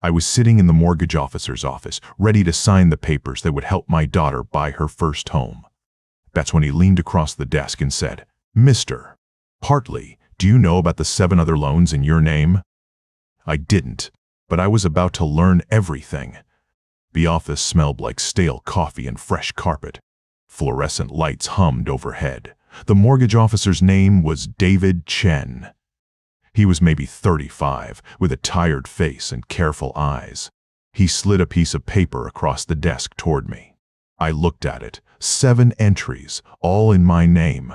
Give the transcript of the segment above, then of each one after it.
I was sitting in the mortgage officer's office, ready to sign the papers that would help my daughter buy her first home. That's when he leaned across the desk and said, "Mr. Hartley, do you know about the 7 other loans in your name?" I didn't, but I was about to learn everything. The office smelled like stale coffee and fresh carpet. Fluorescent lights hummed overhead. The mortgage officer's name was David Chen. He was maybe 35, with a tired face and careful eyes. He slid a piece of paper across the desk toward me. I looked at it. 7 entries, all in my name.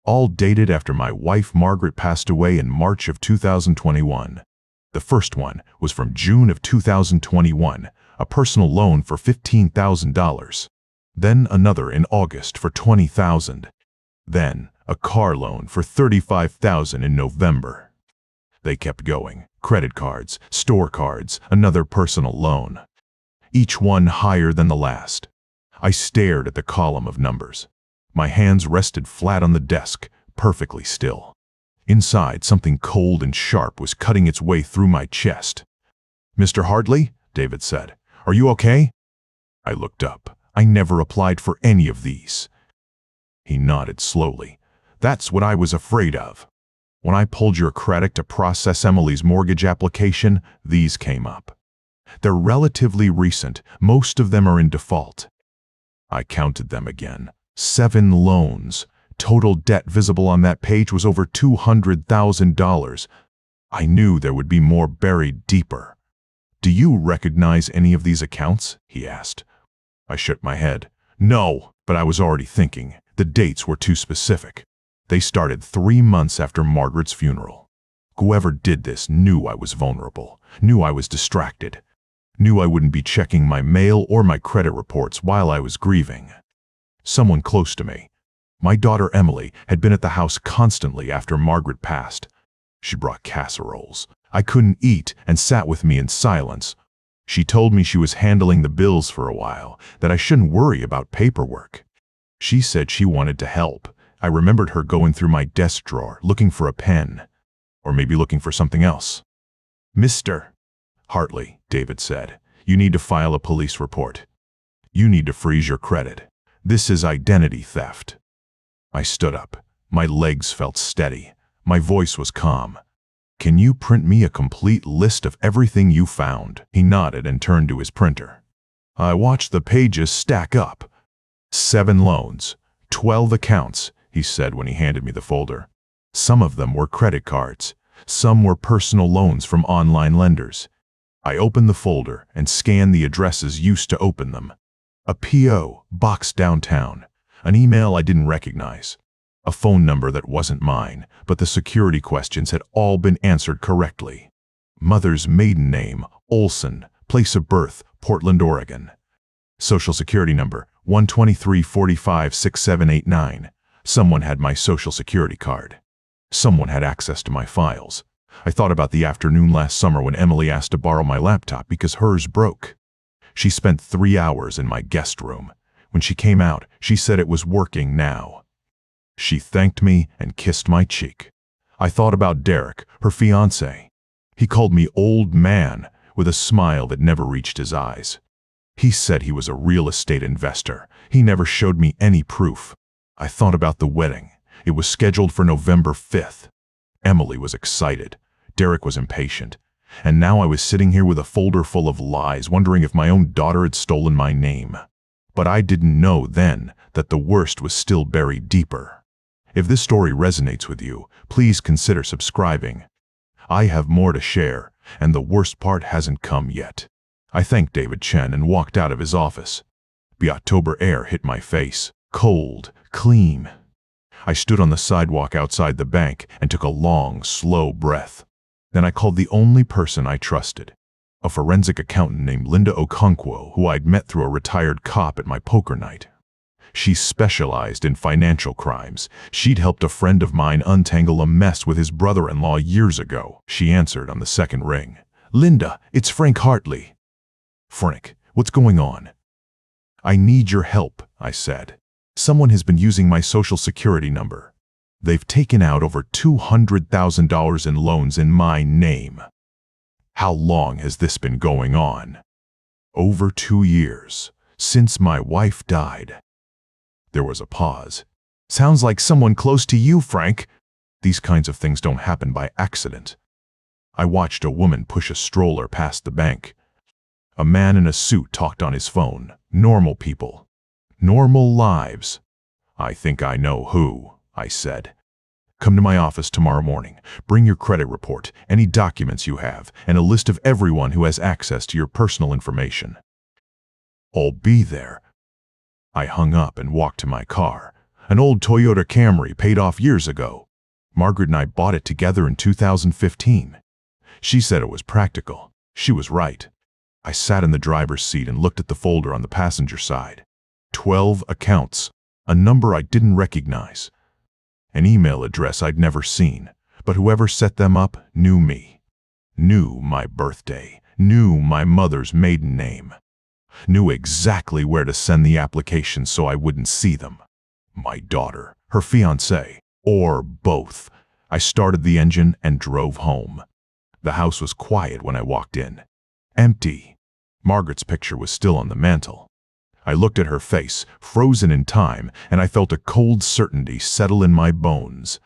All dated after my wife Margaret passed away in March of 2021. The first one was from June of 2021, a personal loan for $15,000. Then another in August for $20,000. Then a car loan for $35,000 in November. They kept going. Credit cards, store cards, another personal loan. Each one higher than the last. I stared at the column of numbers. My hands rested flat on the desk, perfectly still. Inside, something cold and sharp was cutting its way through my chest. "Mr. Hartley," David said, "are you okay?" I looked up. I never applied for any of these. He nodded slowly. "That's what I was afraid of. When I pulled your credit to process Emily's mortgage application, these came up. They're relatively recent. Most of them are in default." I counted them again. 7 loans. Total debt visible on that page was over $200,000. I knew there would be more buried deeper. "Do you recognize any of these accounts?" he asked. I shook my head. "No," but I was already thinking. The dates were too specific. They started 3 months after Margaret's funeral. Whoever did this knew I was vulnerable, knew I was distracted, knew I wouldn't be checking my mail or my credit reports while I was grieving. Someone close to me. My daughter Emily had been at the house constantly after Margaret passed. She brought casseroles. I couldn't eat and sat with me in silence. She told me she was handling the bills for a while, that I shouldn't worry about paperwork. She said she wanted to help. I remembered her going through my desk drawer, looking for a pen. Or maybe looking for something else. "Mr. Hartley," David said, "you need to file a police report. You need to freeze your credit. This is identity theft." I stood up. My legs felt steady. My voice was calm. "Can you print me a complete list of everything you found?" He nodded and turned to his printer. I watched the pages stack up. 7 loans, 12 accounts, he said when he handed me the folder. Some of them were credit cards. Some were personal loans from online lenders. I opened the folder and scanned the addresses used to open them. A P.O. box downtown. An email I didn't recognize. A phone number that wasn't mine, but the security questions had all been answered correctly. Mother's maiden name, Olson. Place of birth, Portland, Oregon. Social security number, 123456789. Someone had my social security card. Someone had access to my files. I thought about the afternoon last summer when Emily asked to borrow my laptop because hers broke. She spent 3 hours in my guest room. When she came out, she said it was working now. She thanked me and kissed my cheek. I thought about Derek, her fiancé. He called me old man with a smile that never reached his eyes. He said he was a real estate investor. He never showed me any proof. I thought about the wedding. It was scheduled for November 5th. Emily was excited. Derek was impatient. And now I was sitting here with a folder full of lies, wondering if my own daughter had stolen my name. But I didn't know then that the worst was still buried deeper. If this story resonates with you, please consider subscribing. I have more to share, and the worst part hasn't come yet. I thanked David Chen and walked out of his office. The October air hit my face, cold, clean. I stood on the sidewalk outside the bank and took a long, slow breath. Then I called the only person I trusted, a forensic accountant named Linda Okonkwo, who I'd met through a retired cop at my poker night. She specialized in financial crimes. She'd helped a friend of mine untangle a mess with his brother-in-law years ago. She answered on the second ring. "Linda, it's Frank Hartley." "Frank, what's going on?" "I need your help," I said. "Someone has been using my social security number. They've taken out over $200,000 in loans in my name." How long has this been going on? Over 2 years, since my wife died. There was a pause. Sounds like someone close to you, Frank. These kinds of things don't happen by accident. I watched a woman push a stroller past the bank. A man in a suit talked on his phone. Normal people. Normal lives. I think I know who, I said. Come to my office tomorrow morning. Bring your credit report, any documents you have, and a list of everyone who has access to your personal information. I'll be there. I hung up and walked to my car. An old Toyota Camry paid off years ago. Margaret and I bought it together in 2015. She said it was practical. She was right. I sat in the driver's seat and looked at the folder on the passenger side. 12 accounts, a number I didn't recognize. An email address I'd never seen, but whoever set them up knew me. Knew my birthday, knew my mother's maiden name. Knew exactly where to send the applications so I wouldn't see them. My daughter, her fiancé, or both. I started the engine and drove home. The house was quiet when I walked in. Empty. Margaret's picture was still on the mantel. I looked at her face, frozen in time, and I felt a cold certainty settle in my bones.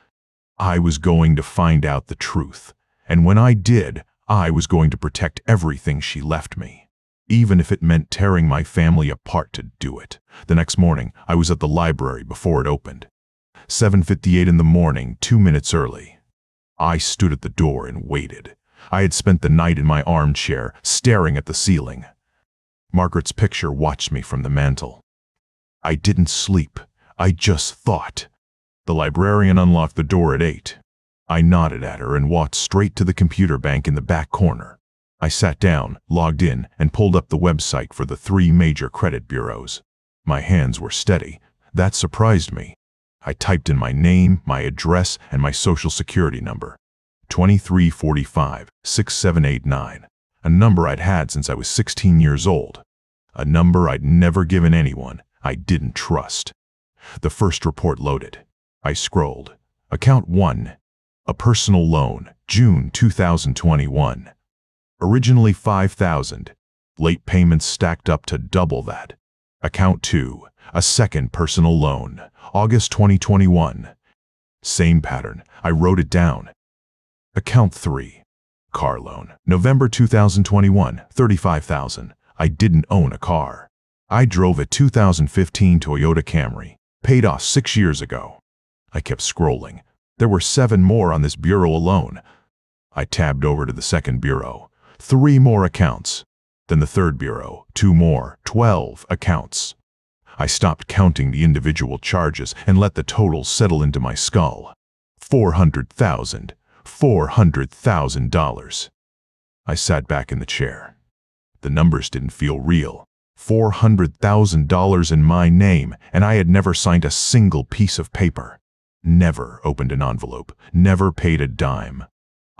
I was going to find out the truth, and when I did, I was going to protect everything she left me, even if it meant tearing my family apart to do it. The next morning, I was at the library before it opened. 7:58 in the morning, 2 minutes early. I stood at the door and waited. I had spent the night in my armchair, staring at the ceiling. Margaret's picture watched me from the mantel. I didn't sleep. I just thought. The librarian unlocked the door at 8. I nodded at her and walked straight to the computer bank in the back corner. I sat down, logged in, and pulled up the website for the 3 major credit bureaus. My hands were steady. That surprised me. I typed in my name, my address, and my social security number. 2345-6789. A number I'd had since I was 16 years old. A number I'd never given anyone I didn't trust. The first report loaded. I scrolled. Account 1. A personal loan, June 2021. Originally $5,000. Late payments stacked up to double that. Account 2. A second personal loan, August 2021. Same pattern. I wrote it down. Account 3. Car loan, November 2021, $35,000. I didn't own a car. I drove a 2015 Toyota Camry, paid off 6 years ago. I kept scrolling. There were 7 more on this bureau alone. I tabbed over to the second bureau. 3 more accounts. Then the third bureau, 2 more, 12 accounts. I stopped counting the individual charges and let the totals settle into my skull. $400,000. I sat back in the chair. The numbers didn't feel real. $400,000 in my name, and I had never signed a single piece of paper. Never opened an envelope, never paid a dime.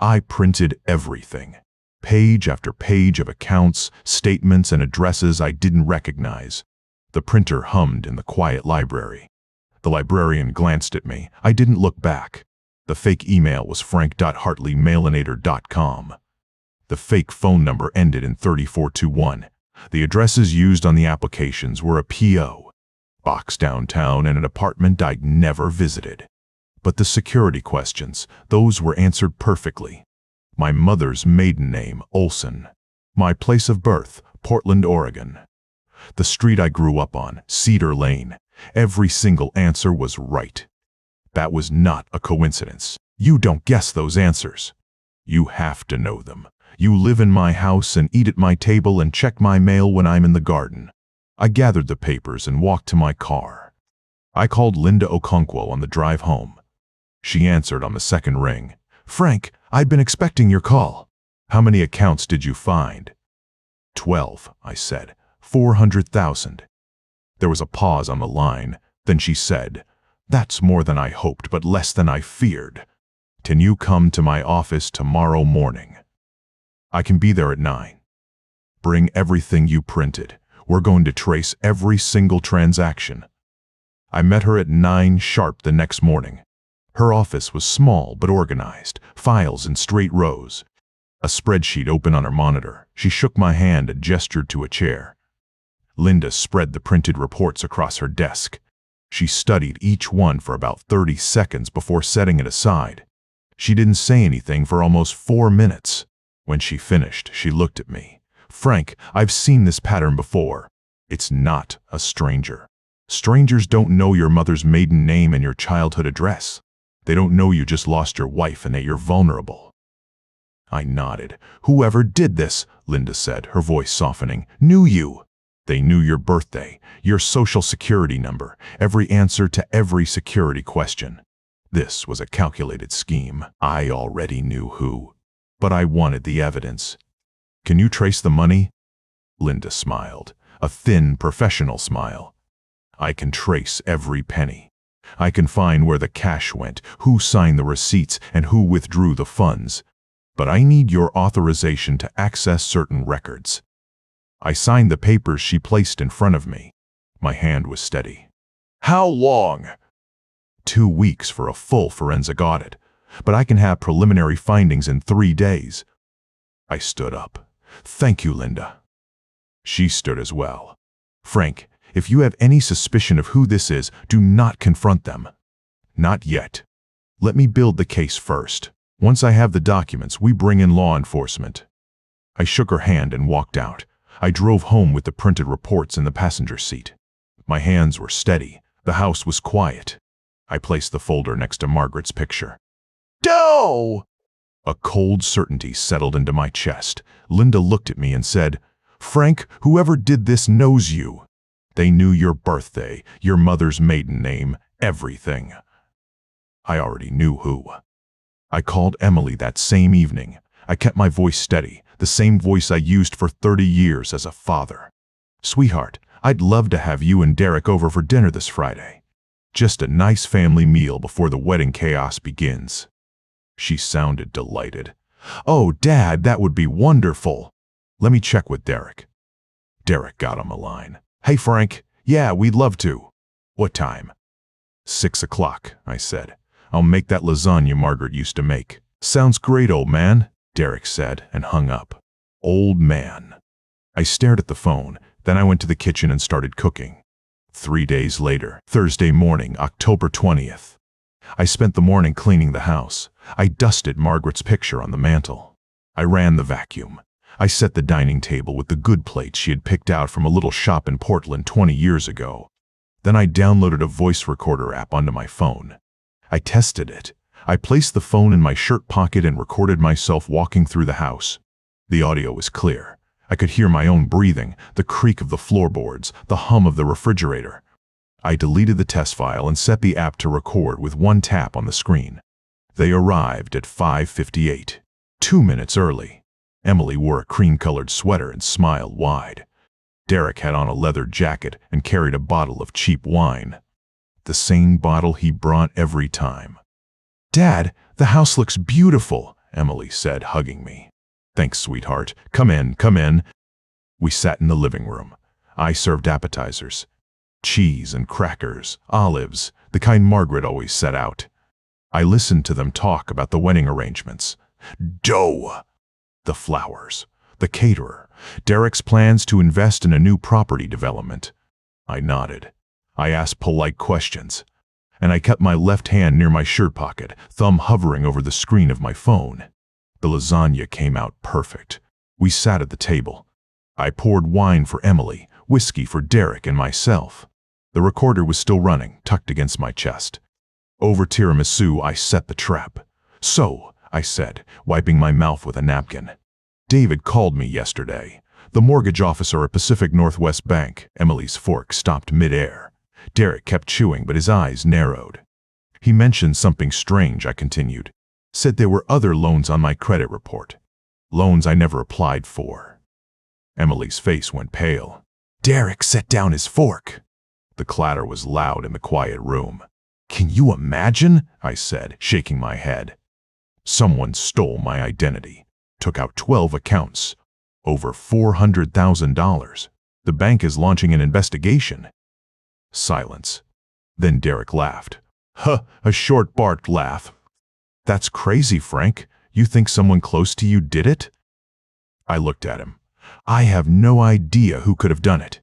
I printed everything. Page after page of accounts, statements, and addresses I didn't recognize. The printer hummed in the quiet library. The librarian glanced at me. I didn't look back. The fake email was frank.hartleymailinator.com. The fake phone number ended in 3421. The addresses used on the applications were a P.O. box downtown and an apartment I'd never visited. But the security questions, those were answered perfectly. My mother's maiden name, Olson. My place of birth, Portland, Oregon. The street I grew up on, Cedar Lane. Every single answer was right. That was not a coincidence. You don't guess those answers. You have to know them. You live in my house and eat at my table and check my mail when I'm in the garden. I gathered the papers and walked to my car. I called Linda Okonkwo on the drive home. She answered on the second ring. Frank, I'd been expecting your call. How many accounts did you find? 12, I said. 400,000. There was a pause on the line. Then she said, That's more than I hoped, but less than I feared. Can you come to my office tomorrow morning? I can be there at 9. Bring everything you printed. We're going to trace every single transaction. I met her at 9 sharp the next morning. Her office was small but organized, files in straight rows. A spreadsheet open on her monitor. She shook my hand and gestured to a chair. Linda spread the printed reports across her desk. She studied each one for about 30 seconds before setting it aside. She didn't say anything for almost 4 minutes. When she finished, she looked at me. "Frank, I've seen this pattern before. It's not a stranger. Strangers don't know your mother's maiden name and your childhood address. They don't know you just lost your wife and that you're vulnerable." I nodded. "Whoever did this," Linda said, her voice softening, "knew you. They knew your birthday, your social security number, every answer to every security question. This was a calculated scheme. I already knew who. But I wanted the evidence." "Can you trace the money?" Linda smiled, a thin, professional smile. "I can trace every penny. I can find where the cash went, who signed the receipts, and who withdrew the funds. But I need your authorization to access certain records." I signed the papers she placed in front of me. My hand was steady. "How long?" 2 weeks for a full forensic audit, but I can have preliminary findings in 3 days. I stood up. "Thank you, Linda." She stood as well. "Frank, if you have any suspicion of who this is, do not confront them." "Not yet. Let me build the case first. Once I have the documents, we bring in law enforcement." I shook her hand and walked out. I drove home with the printed reports in the passenger seat. My hands were steady. The house was quiet. I placed the folder next to Margaret's picture. "Doe!" A cold certainty settled into my chest. Linda looked at me and said, "Frank, whoever did this knows you. They knew your birthday, your mother's maiden name, everything." I already knew who. I called Emily that same evening. I kept my voice steady, the same voice I used for 30 years as a father. "Sweetheart, I'd love to have you and Derek over for dinner this Friday. Just a nice family meal before the wedding chaos begins." She sounded delighted. "Oh, Dad, that would be wonderful. Let me check with Derek." Derek got on the line. "Hey, Frank. Yeah, we'd love to. What time?" 6 o'clock, I said. "I'll make that lasagna Margaret used to make." "Sounds great, old man," Derek said and hung up. Old man. I stared at the phone, then I went to the kitchen and started cooking. 3 days later, Thursday morning, October 20th. I spent the morning cleaning the house. I dusted Margaret's picture on the mantel. I ran the vacuum. I set the dining table with the good plates she had picked out from a little shop in Portland 20 years ago. Then I downloaded a voice recorder app onto my phone. I tested it. I placed the phone in my shirt pocket and recorded myself walking through the house. The audio was clear. I could hear my own breathing, the creak of the floorboards, the hum of the refrigerator. I deleted the test file and set the app to record with one tap on the screen. They arrived at 5:58, 2 minutes early. Emily wore a cream-colored sweater and smiled wide. Derek had on a leather jacket and carried a bottle of cheap wine. The same bottle he brought every time. "Dad, the house looks beautiful," Emily said, hugging me. "Thanks, sweetheart. Come in, come in." We sat in the living room. I served appetizers. Cheese and crackers, olives, the kind Margaret always set out. I listened to them talk about the wedding arrangements. Doe! The flowers, the caterer, Derek's plans to invest in a new property development. I nodded. I asked polite questions. And I kept my left hand near my shirt pocket, thumb hovering over the screen of my phone. The lasagna came out perfect. We sat at the table. I poured wine for Emily, whiskey for Derek and myself. The recorder was still running, tucked against my chest. Over tiramisu, I set the trap. "So," I said, wiping my mouth with a napkin. "David called me yesterday. The mortgage officer at Pacific Northwest Bank." Emily's fork stopped mid-air. Derek kept chewing, but his eyes narrowed. "He mentioned something strange," I continued. "Said there were other loans on my credit report. Loans I never applied for." Emily's face went pale. Derek set down his fork. The clatter was loud in the quiet room. "Can you imagine?" I said, shaking my head. "Someone stole my identity, took out 12 accounts, over $400,000. The bank is launching an investigation." Silence. Then Derek laughed. A short barked laugh. "That's crazy, Frank. You think someone close to you did it? I looked at him. I have no idea who could have done it.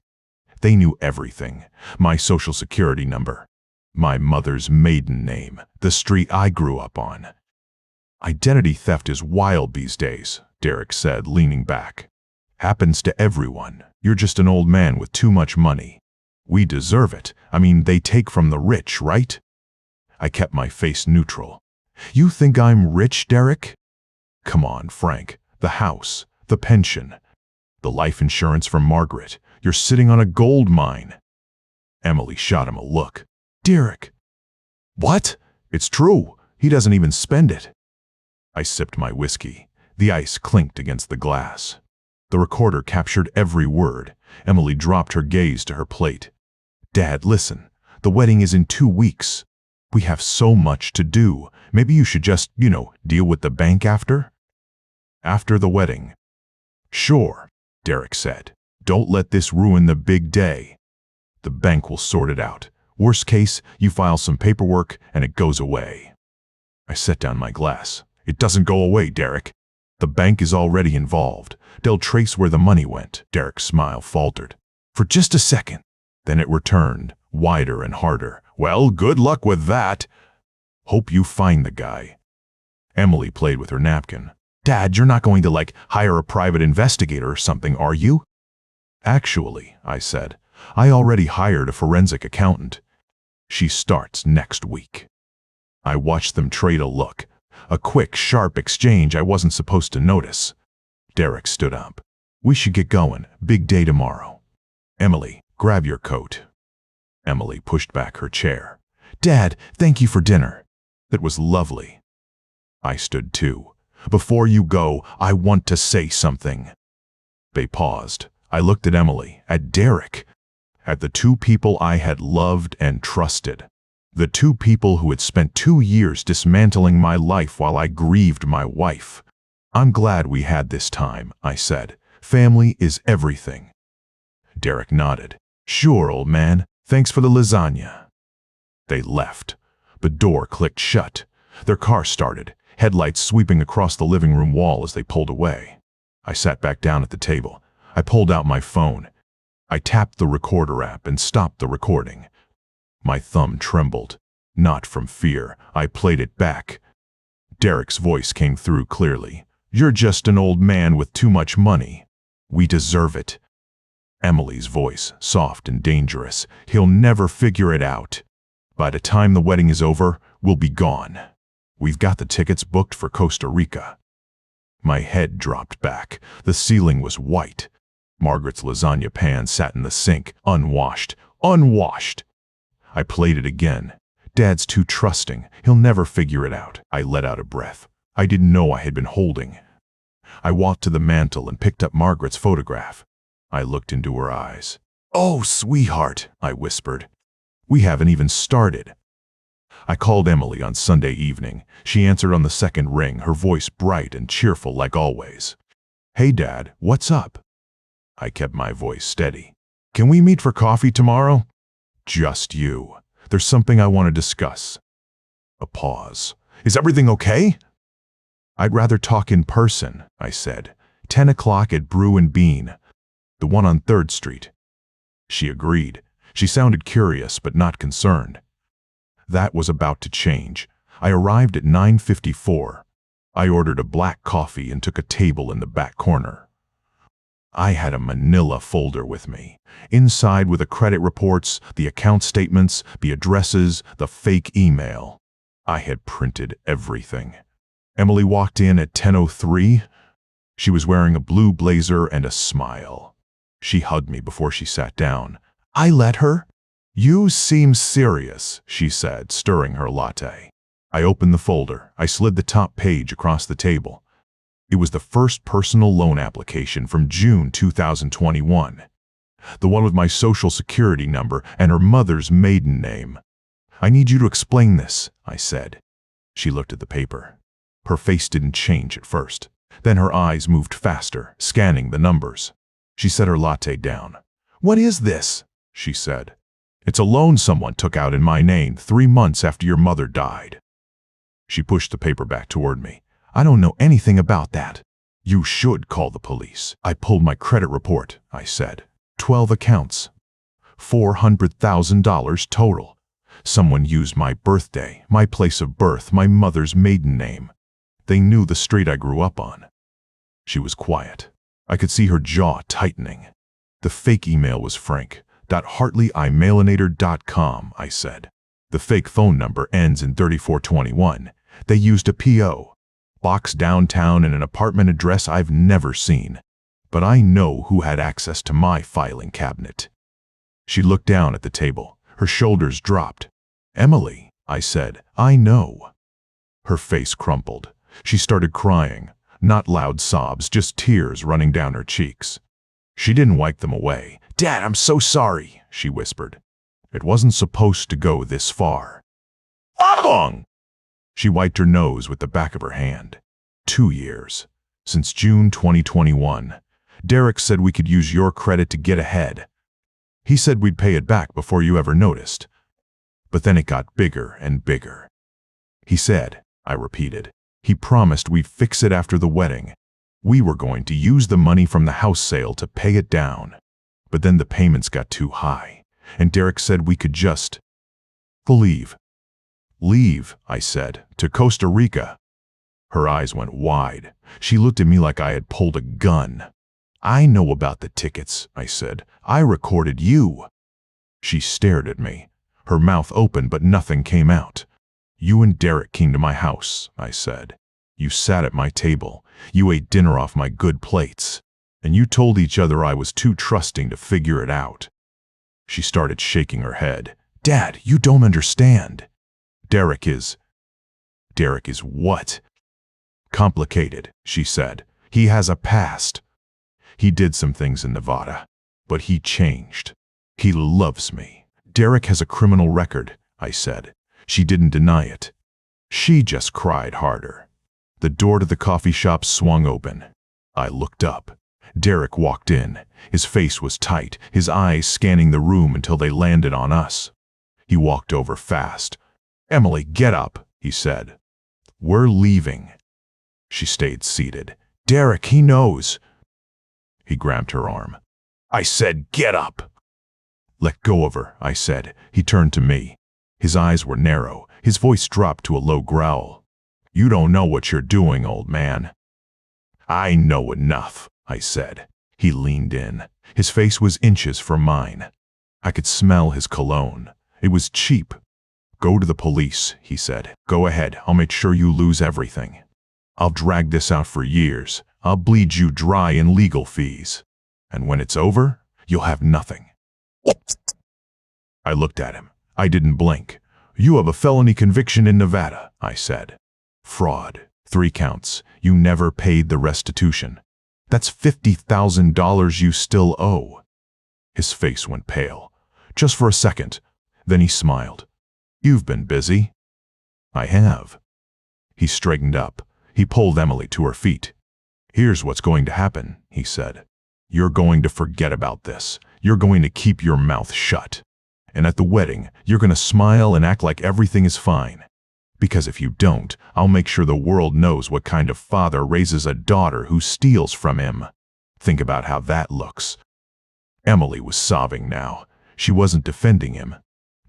They knew everything. My social security number, my mother's maiden name, the street I grew up on. Identity theft is wild these days, Derek said, leaning back. Happens to everyone. You're just an old man with too much money. We deserve it. I mean, they take from the rich, right? I kept my face neutral. You think I'm rich, Derek? Come on, Frank. The house, the pension, the life insurance from Margaret. You're sitting on a gold mine. Emily shot him a look. Derek. What? It's true. He doesn't even spend it. I sipped my whiskey. The ice clinked against the glass. The recorder captured every word. Emily dropped her gaze to her plate. Dad, listen. The wedding is in 2 weeks. We have so much to do. Maybe you should just, deal with the bank after? After the wedding. Sure, Derek said. Don't let this ruin the big day. The bank will sort it out. Worst case, you file some paperwork and it goes away. I set down my glass. It doesn't go away, Derek. The bank is already involved. They'll trace where the money went. Derek's smile faltered. For just a second. Then it returned, wider and harder. Well, good luck with that. Hope you find the guy. Emily played with her napkin. Dad, you're not going to, hire a private investigator or something, are you? Actually, I said, I already hired a forensic accountant. She starts next week. I watched them trade a look. A quick, sharp exchange I wasn't supposed to notice. Derek stood up. We should get going. Big day tomorrow. Emily, grab your coat. Emily pushed back her chair. Dad, thank you for dinner. That was lovely. I stood too. Before you go, I want to say something. They paused. I looked at Emily, at Derek, at the 2 people I had loved and trusted. The 2 people who had spent 2 years dismantling my life while I grieved my wife. I'm glad we had this time, I said. Family is everything. Derek nodded. Sure, old man. Thanks for the lasagna. They left. The door clicked shut. Their car started, headlights sweeping across the living room wall as they pulled away. I sat back down at the table. I pulled out my phone. I tapped the recorder app and stopped the recording. My thumb trembled. Not from fear. I played it back. Derek's voice came through clearly. You're just an old man with too much money. We deserve it. Emily's voice, soft and dangerous. He'll never figure it out. By the time the wedding is over, we'll be gone. We've got the tickets booked for Costa Rica. My head dropped back. The ceiling was white. Margaret's lasagna pan sat in the sink, unwashed. Unwashed! I played it again. Dad's too trusting. He'll never figure it out. I let out a breath. I didn't know I had been holding. I walked to the mantel and picked up Margaret's photograph. I looked into her eyes. Oh, sweetheart, I whispered. We haven't even started. I called Emily on Sunday evening. She answered on the second ring, her voice bright and cheerful like always. Hey, Dad, what's up? I kept my voice steady. Can we meet for coffee tomorrow? Just you. There's something I want to discuss. A pause. Is everything okay? I'd rather talk in person, I said. 10 o'clock at Brew and Bean, the one on 3rd Street. She agreed. She sounded curious but not concerned. That was about to change. I arrived at 9:54. I ordered a black coffee and took a table in the back corner. I had a manila folder with me. Inside were the credit reports, the account statements, the addresses, the fake email. I had printed everything. Emily walked in at 10:03. She was wearing a blue blazer and a smile. She hugged me before she sat down. I let her? You seem serious, she said, stirring her latte. I opened the folder. I slid the top page across the table. It was the first personal loan application from June 2021. The one with my social security number and her mother's maiden name. I need you to explain this, I said. She looked at the paper. Her face didn't change at first. Then her eyes moved faster, scanning the numbers. She set her latte down. What is this? She said. It's a loan someone took out in my name 3 months after your mother died. She pushed the paper back toward me. I don't know anything about that. You should call the police. I pulled my credit report, I said. 12 accounts. $400,000 total. Someone used my birthday, my place of birth, my mother's maiden name. They knew the street I grew up on. She was quiet. I could see her jaw tightening. The fake email was frank.hartley@mailinator.com, I said. The fake phone number ends in 3421. They used a P.O. box downtown and an apartment address I've never seen. But I know who had access to my filing cabinet. She looked down at the table. Her shoulders dropped. Emily, I said, I know. Her face crumpled. She started crying. Not loud sobs, just tears running down her cheeks. She didn't wipe them away. Dad, I'm so sorry, she whispered. It wasn't supposed to go this far. How long? She wiped her nose with the back of her hand. 2 years. Since June 2021. Derek said we could use your credit to get ahead. He said we'd pay it back before you ever noticed. But then it got bigger and bigger. He said, I repeated. He promised we'd fix it after the wedding. We were going to use the money from the house sale to pay it down. But then the payments got too high, and Derek said we could just leave. Leave, I said, to Costa Rica. Her eyes went wide. She looked at me like I had pulled a gun. I know about the tickets, I said. I recorded you. She stared at me. Her mouth opened, but nothing came out. You and Derek came to my house, I said. You sat at my table. You ate dinner off my good plates. And you told each other I was too trusting to figure it out. She started shaking her head. Dad, you don't understand. Derek is what? Complicated, she said. He has a past. He did some things in Nevada, but he changed. He loves me. Derek has a criminal record, I said. She didn't deny it. She just cried harder. The door to the coffee shop swung open. I looked up. Derek walked in. His face was tight, his eyes scanning the room until they landed on us. He walked over fast. Emily, get up, he said. We're leaving. She stayed seated. Derek, he knows. He grabbed her arm. I said, get up. Let go of her, I said. He turned to me. His eyes were narrow. His voice dropped to a low growl. You don't know what you're doing, old man. I know enough, I said. He leaned in. His face was inches from mine. I could smell his cologne. It was cheap. Go to the police, he said. Go ahead. I'll make sure you lose everything. I'll drag this out for years. I'll bleed you dry in legal fees. And when it's over, you'll have nothing. I looked at him. I didn't blink. You have a felony conviction in Nevada, I said. Fraud. 3 counts. You never paid the restitution. That's $50,000 you still owe. His face went pale. Just for a second. Then he smiled. You've been busy. I have. He straightened up. He pulled Emily to her feet. Here's what's going to happen, he said. You're going to forget about this. You're going to keep your mouth shut. And at the wedding, you're going to smile and act like everything is fine. Because if you don't, I'll make sure the world knows what kind of father raises a daughter who steals from him. Think about how that looks. Emily was sobbing now. She wasn't defending him.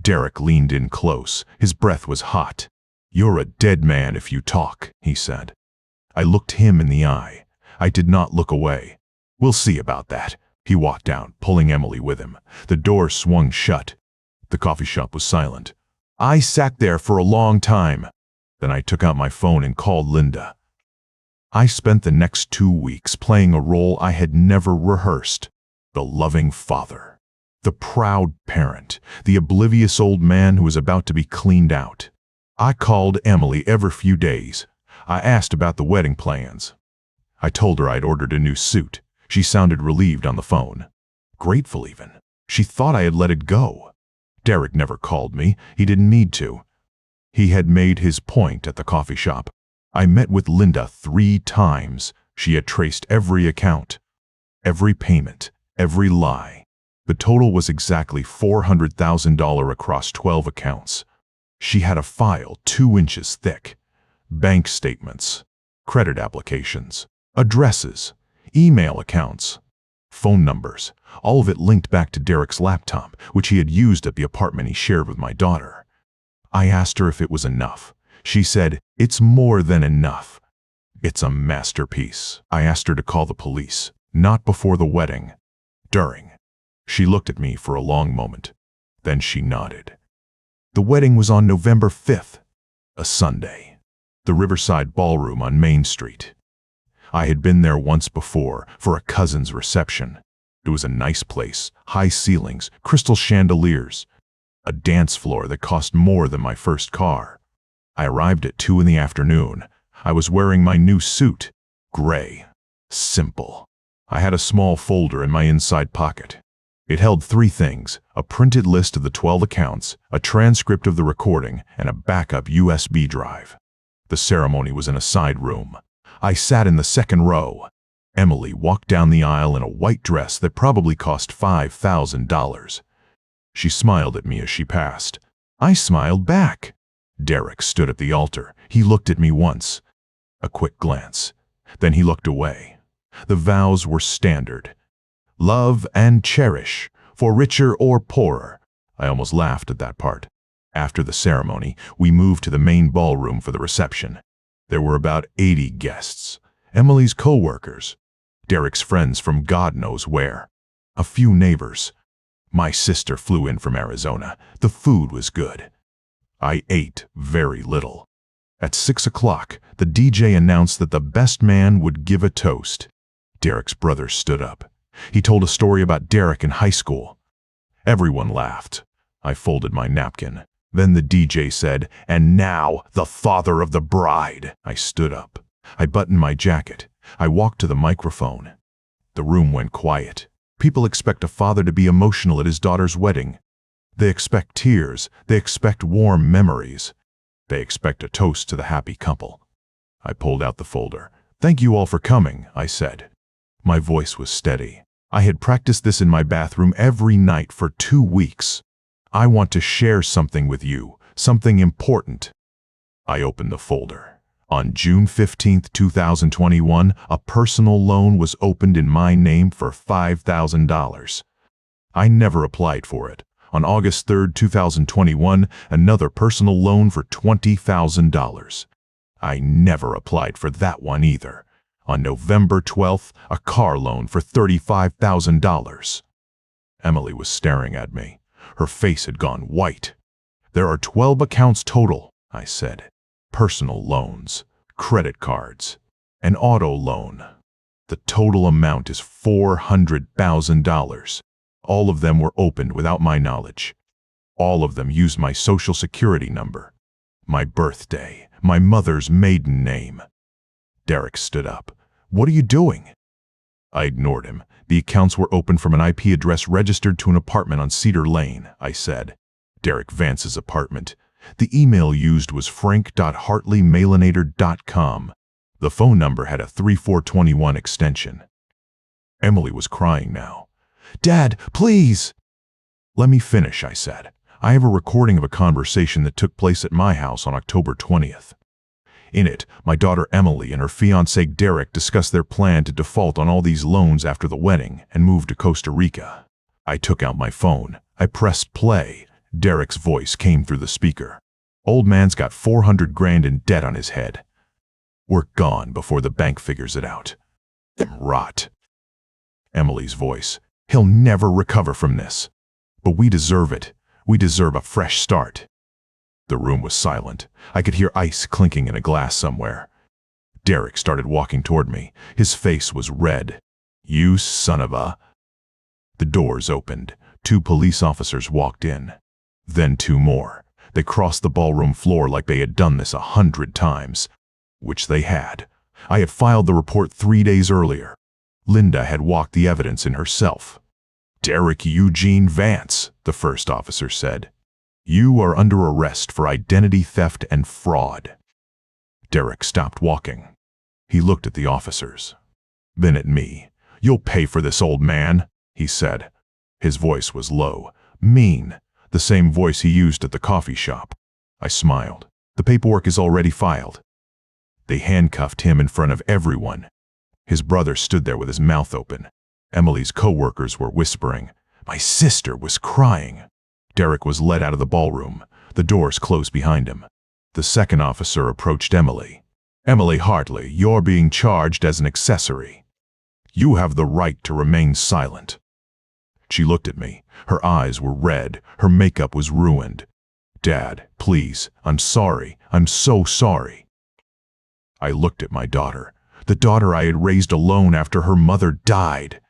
Derek leaned in close. His breath was hot. You're a dead man if you talk, he said. I looked him in the eye. I did not look away. We'll see about that. He walked out, pulling Emily with him. The door swung shut. The coffee shop was silent. I sat there for a long time. Then I took out my phone and called Linda. I spent the next 2 weeks playing a role I had never rehearsed. The loving father. The proud parent. The oblivious old man who was about to be cleaned out. I called Emily every few days. I asked about the wedding plans. I told her I'd ordered a new suit. She sounded relieved on the phone. Grateful even. She thought I had let it go. Derek never called me. He didn't need to. He had made his point at the coffee shop. I met with Linda 3 times. She had traced every account, every payment, every lie. The total was exactly $400,000 across 12 accounts. She had a file 2 inches thick. Bank statements. credit applications, addresses, email accounts, phone numbers, all of it linked back to Derek's laptop, which he had used at the apartment he shared with my daughter. I asked her if it was enough. She said, "It's more than enough. It's a masterpiece." I asked her to call the police, not before the wedding, during. She looked at me for a long moment. Then she nodded. The wedding was on November 5th, a Sunday. The Riverside Ballroom on Main Street. I had been there once before for a cousin's reception. It was a nice place, high ceilings, crystal chandeliers, a dance floor that cost more than my first car. I arrived at 2 in the afternoon. I was wearing my new suit, gray, simple. I had a small folder in my inside pocket. It held 3 things: a printed list of the 12 accounts, a transcript of the recording, and a backup USB drive. The ceremony was in a side room. I sat in the second row. Emily walked down the aisle in a white dress that probably cost $5,000. She smiled at me as she passed. I smiled back. Derek stood at the altar. He looked at me once. A quick glance. Then he looked away. The vows were standard. Love and cherish, for richer or poorer. I almost laughed at that part. After the ceremony, we moved to the main ballroom for the reception. There were about 80 guests. Emily's co-workers. Derek's friends from God knows where. A few neighbors. My sister flew in from Arizona. The food was good. I ate very little. At 6 o'clock, the DJ announced that the best man would give a toast. Derek's brother stood up. He told a story about Derek in high school. Everyone laughed. I folded my napkin. Then the DJ said, "And now, the father of the bride." I stood up. I buttoned my jacket. I walked to the microphone. The room went quiet. People expect a father to be emotional at his daughter's wedding. They expect tears. They expect warm memories. They expect a toast to the happy couple. I pulled out the folder. "Thank you all for coming," I said. My voice was steady. I had practiced this in my bathroom every night for 2 weeks. "I want to share something with you, something important." I opened the folder. On June 15, 2021, a personal loan was opened in my name for $5,000. I never applied for it. On August 3, 2021, another personal loan for $20,000. I never applied for that one either. On November 12th, a car loan for $35,000. Emily was staring at me. Her face had gone white. "There are 12 accounts total," I said. "Personal loans, credit cards, an auto loan. The total amount is $400,000. All of them were opened without my knowledge. All of them used my social security number, my birthday, my mother's maiden name." Derek stood up. "What are you doing?" I ignored him. "The accounts were opened from an IP address registered to an apartment on Cedar Lane," I said. Derek Vance's apartment. The email used was frank.hartleymailinator.com. The phone number had a 3421 extension. Emily was crying now. "Dad, please!" "Let me finish," I said. "I have a recording of a conversation that took place at my house on October 20th. In it, my daughter Emily and her fiancé Derek discussed their plan to default on all these loans after the wedding and move to Costa Rica." I took out my phone. I pressed play. Derek's voice came through the speaker. "Old man's got 400 grand in debt on his head. We're gone before the bank figures it out. Rot." Emily's voice. "He'll never recover from this. But we deserve it. We deserve a fresh start." The room was silent. I could hear ice clinking in a glass somewhere. Derek started walking toward me. His face was red. "You son of a..." The doors opened. 2 police officers walked in. Then 2 more. They crossed the ballroom floor like they had done this 100 times. Which they had. I had filed the report 3 days earlier. Linda had walked the evidence in herself. "Derek Eugene Vance," the first officer said. "You are under arrest for identity theft and fraud." Derek stopped walking. He looked at the officers. Then at me. "You'll pay for this, old man," he said. His voice was low, mean, the same voice he used at the coffee shop. I smiled. "The paperwork is already filed." They handcuffed him in front of everyone. His brother stood there with his mouth open. Emily's co-workers were whispering. My sister was crying. Derek was led out of the ballroom. The doors closed behind him. The second officer approached Emily. Emily Hartley, you're being charged as an accessory. You have the right to remain silent. She looked at me. Her eyes were red. Her makeup was ruined. Dad, please, I'm sorry. I'm so sorry. I looked at my daughter. The daughter I had raised alone after her mother died.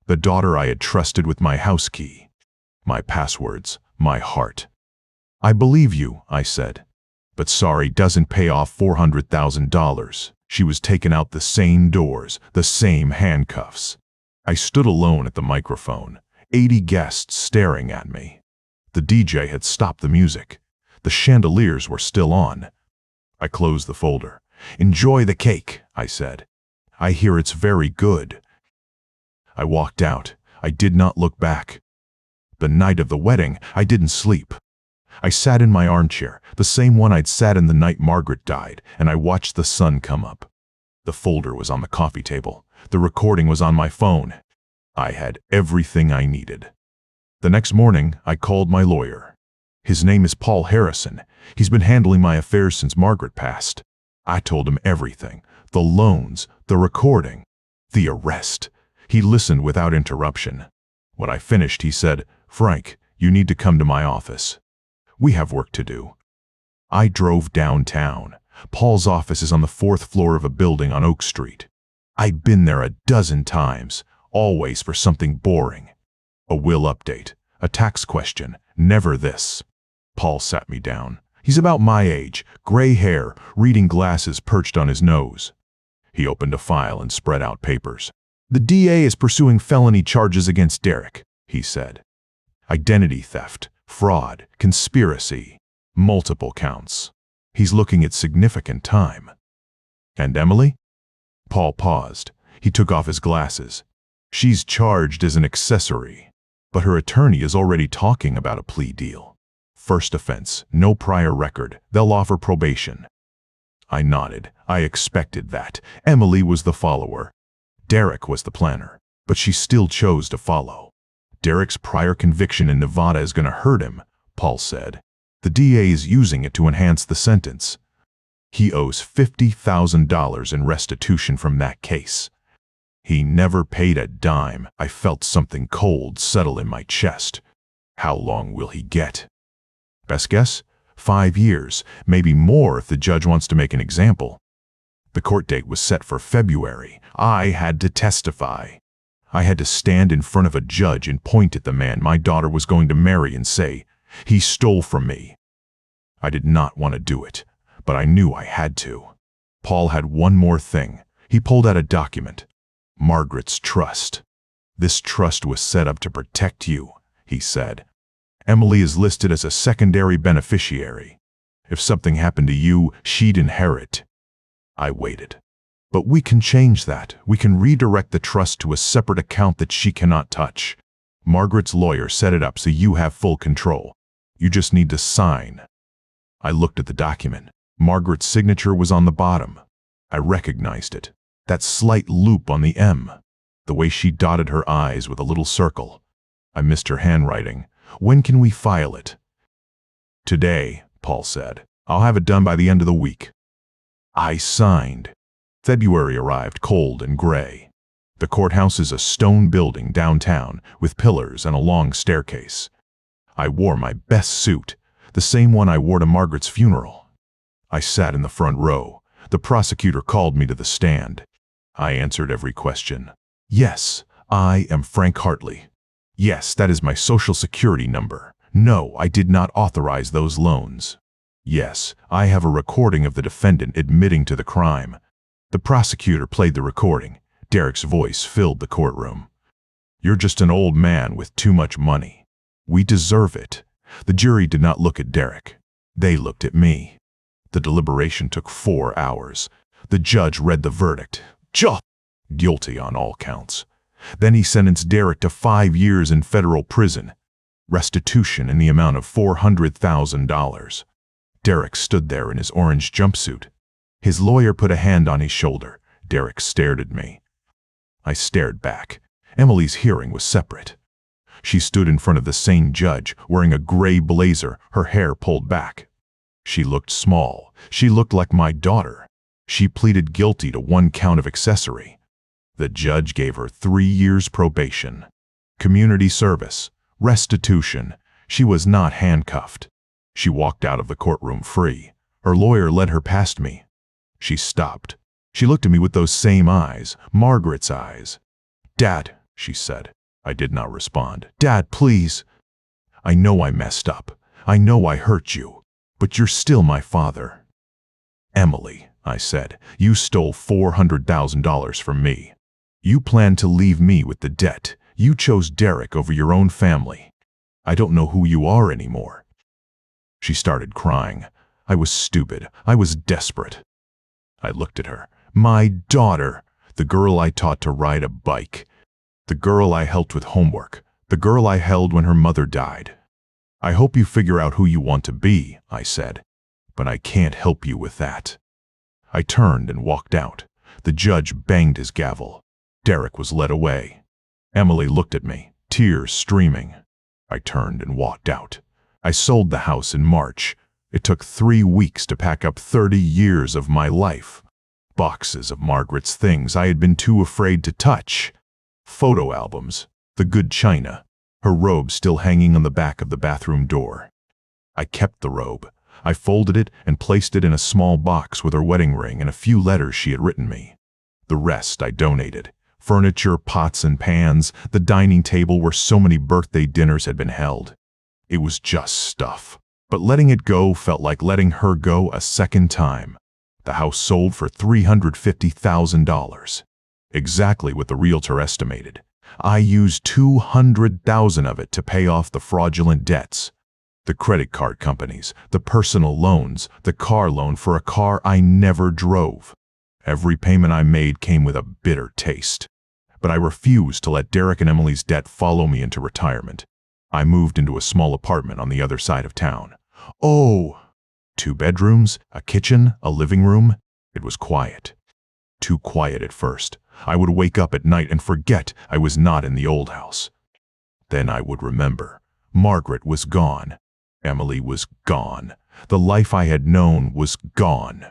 The daughter I had trusted with my house key, my passwords, my heart. I believe you, I said. But sorry doesn't pay off $400,000. She was taken out the same doors, the same handcuffs. I stood alone at the microphone, 80 guests staring at me. The DJ had stopped the music. The chandeliers were still on. I closed the folder. Enjoy the cake, I said. I hear it's very good. I walked out. I did not look back. The night of the wedding, I didn't sleep. I sat in my armchair, the same one I'd sat in the night Margaret died, and I watched the sun come up. The folder was on the coffee table. The recording was on my phone. I had everything I needed. The next morning, I called my lawyer. His name is Paul Harrison. He's been handling my affairs since Margaret passed. I told him everything. The loans, the recording, the arrest. He listened without interruption. When I finished, he said, Frank, you need to come to my office. We have work to do. I drove downtown. Paul's office is on the 4th floor of a building on Oak Street. I'd been there a dozen times, always for something boring. A will update, a tax question, never this. Paul sat me down. He's about my age, gray hair, reading glasses perched on his nose. He opened a file and spread out papers. The DA is pursuing felony charges against Derek, he said. Identity theft, fraud, conspiracy, multiple counts. He's looking at significant time. And Emily? Paul paused. He took off his glasses. She's charged as an accessory, but her attorney is already talking about a plea deal. First offense, no prior record. They'll offer probation. I nodded. I expected that. Emily was the follower. Derek was the planner, but she still chose to follow. Derek's prior conviction in Nevada is going to hurt him, Paul said. The DA is using it to enhance the sentence. He owes $50,000 in restitution from that case. He never paid a dime. I felt something cold settle in my chest. How long will he get? Best guess? 5 years, maybe more if the judge wants to make an example. The court date was set for February. I had to testify. I had to stand in front of a judge and point at the man my daughter was going to marry and say, he stole from me. I did not want to do it, but I knew I had to. Paul had one more thing. He pulled out a document. Margaret's trust. This trust was set up to protect you, he said. Emily is listed as a secondary beneficiary. If something happened to you, she'd inherit. I waited. But we can change that. We can redirect the trust to a separate account that she cannot touch. Margaret's lawyer set it up so you have full control. You just need to sign. I looked at the document. Margaret's signature was on the bottom. I recognized it. That slight loop on the M. The way she dotted her I's with a little circle. I missed her handwriting. When can we file it? Today, Paul said. I'll have it done by the end of the week. I signed. February arrived cold and gray. The courthouse is a stone building downtown with pillars and a long staircase. I wore my best suit, the same one I wore to Margaret's funeral. I sat in the front row. The prosecutor called me to the stand. I answered every question. Yes, I am Frank Hartley. Yes, that is my social security number. No, I did not authorize those loans. Yes, I have a recording of the defendant admitting to the crime. The prosecutor played the recording. Derek's voice filled the courtroom. You're just an old man with too much money. We deserve it. The jury did not look at Derek. They looked at me. The deliberation took 4 hours. The judge read the verdict. Guilty on all counts. Then he sentenced Derek to 5 years in federal prison. Restitution in the amount of $400,000. Derek stood there in his orange jumpsuit. His lawyer put a hand on his shoulder. Derek stared at me. I stared back. Emily's hearing was separate. She stood in front of the sane judge, wearing a gray blazer, her hair pulled back. She looked small. She looked like my daughter. She pleaded guilty to 1 count of accessory. The judge gave her 3 years probation. Community service. Restitution. She was not handcuffed. She walked out of the courtroom free. Her lawyer led her past me. She stopped. She looked at me with those same eyes, Margaret's eyes. "Dad," she said. I did not respond. "Dad, please. I know I messed up. I know I hurt you. But you're still my father." "Emily," I said, "you stole $400,000 from me. You planned to leave me with the debt. You chose Derek over your own family. I don't know who you are anymore." She started crying. I was stupid. I was desperate. I looked at her. My daughter, the girl I taught to ride a bike, the girl I helped with homework, the girl I held when her mother died. "I hope you figure out who you want to be," I said, "but I can't help you with that." I turned and walked out. The judge banged his gavel. Derek was led away. Emily looked at me, tears streaming. I turned and walked out. I sold the house in March. It took 3 weeks to pack up 30 years of my life. Boxes of Margaret's things I had been too afraid to touch. Photo albums, the good china, her robe still hanging on the back of the bathroom door. I kept the robe. I folded it and placed it in a small box with her wedding ring and a few letters she had written me. The rest I donated. Furniture, pots and pans, the dining table where so many birthday dinners had been held. It was just stuff. But letting it go felt like letting her go a second time. The house sold for $350,000. Exactly what the realtor estimated. I used $200,000 of it to pay off the fraudulent debts. The credit card companies, the personal loans, the car loan for a car I never drove. Every payment I made came with a bitter taste. But I refused to let Derek and Emily's debt follow me into retirement. I moved into a small apartment on the other side of town. Oh! 2 bedrooms, a kitchen, a living room. It was quiet. Too quiet at first. I would wake up at night and forget I was not in the old house. Then I would remember. Margaret was gone. Emily was gone. The life I had known was gone.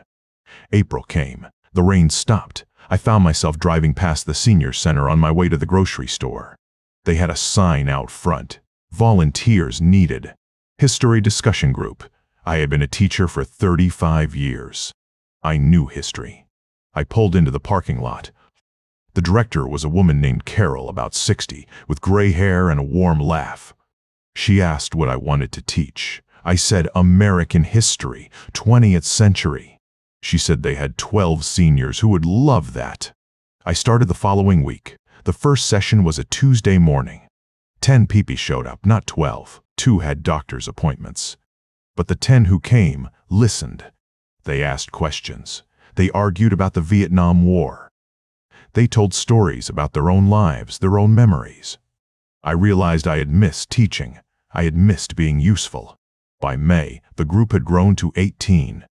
April came. The rain stopped. I found myself driving past the senior center on my way to the grocery store. They had a sign out front. Volunteers needed. History discussion group. I had been a teacher for 35 years. I knew history. I pulled into the parking lot. The director was a woman named Carol, about 60, with gray hair and a warm laugh. She asked what I wanted to teach. I said American history, 20th century. She said they had 12 seniors who would love that. I started the following week. The first session was a Tuesday morning. 10 people showed up, not 12. 2 had doctor's appointments. But the 10 who came listened. They asked questions. They argued about the Vietnam War. They told stories about their own lives, their own memories. I realized I had missed teaching. I had missed being useful. By May, the group had grown to 18.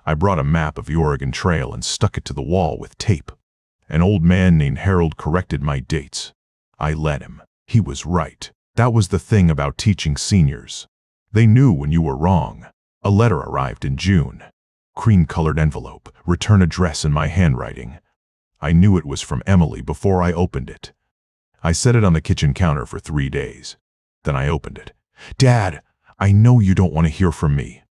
I brought a map of the Oregon Trail and stuck it to the wall with tape. An old man named Harold corrected my dates. I let him. He was right. That was the thing about teaching seniors. They knew when you were wrong. A letter arrived in June. Cream-colored envelope, return address in my handwriting. I knew it was from Emily before I opened it. I set it on the kitchen counter for 3 days. Then I opened it. "Dad, I know you don't want to hear from me.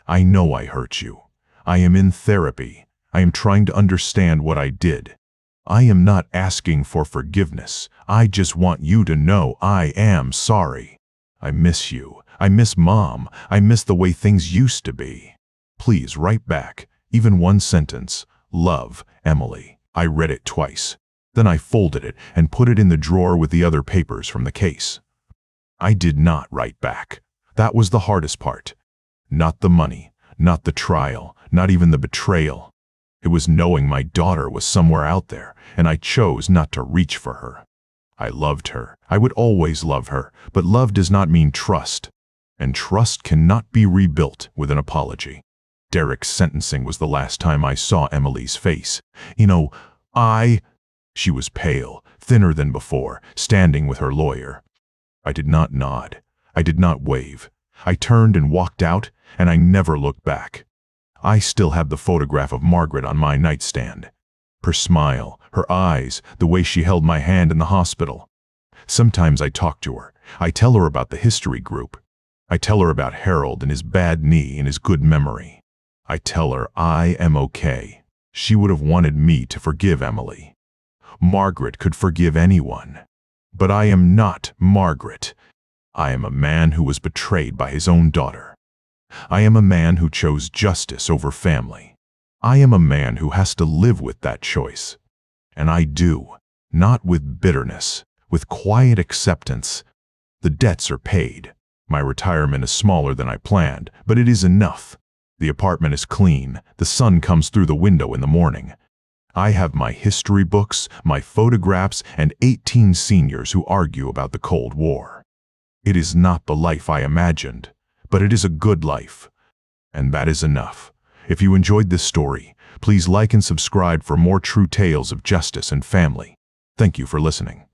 I know I hurt you. I am in therapy. I am trying to understand what I did. I am not asking for forgiveness. I just want you to know I am sorry. I miss you. I miss Mom. I miss the way things used to be. Please write back, even 1 sentence. Love, Emily." I read it twice. Then I folded it and put it in the drawer with the other papers from the case. I did not write back. That was the hardest part. Not the money, not the trial, not even the betrayal. It was knowing my daughter was somewhere out there, and I chose not to reach for her. I loved her. I would always love her, but love does not mean trust, and trust cannot be rebuilt with an apology. Derek's sentencing was the last time I saw Emily's face. She was pale, thinner than before, standing with her lawyer. I did not nod. I did not wave. I turned and walked out, and I never looked back. I still have the photograph of Margaret on my nightstand. Her smile, her eyes, the way she held my hand in the hospital. Sometimes I talk to her. I tell her about the history group. I tell her about Harold and his bad knee and his good memory. I tell her I am okay. She would have wanted me to forgive Emily. Margaret could forgive anyone. But I am not Margaret. I am a man who was betrayed by his own daughter. I am a man who chose justice over family. I am a man who has to live with that choice. And I do, not with bitterness, with quiet acceptance. The debts are paid. My retirement is smaller than I planned, but it is enough. The apartment is clean. The sun comes through the window in the morning. I have my history books, my photographs, and 18 seniors who argue about the Cold War. It is not the life I imagined, but it is a good life. And that is enough. If you enjoyed this story, please like and subscribe for more true tales of justice and family. Thank you for listening.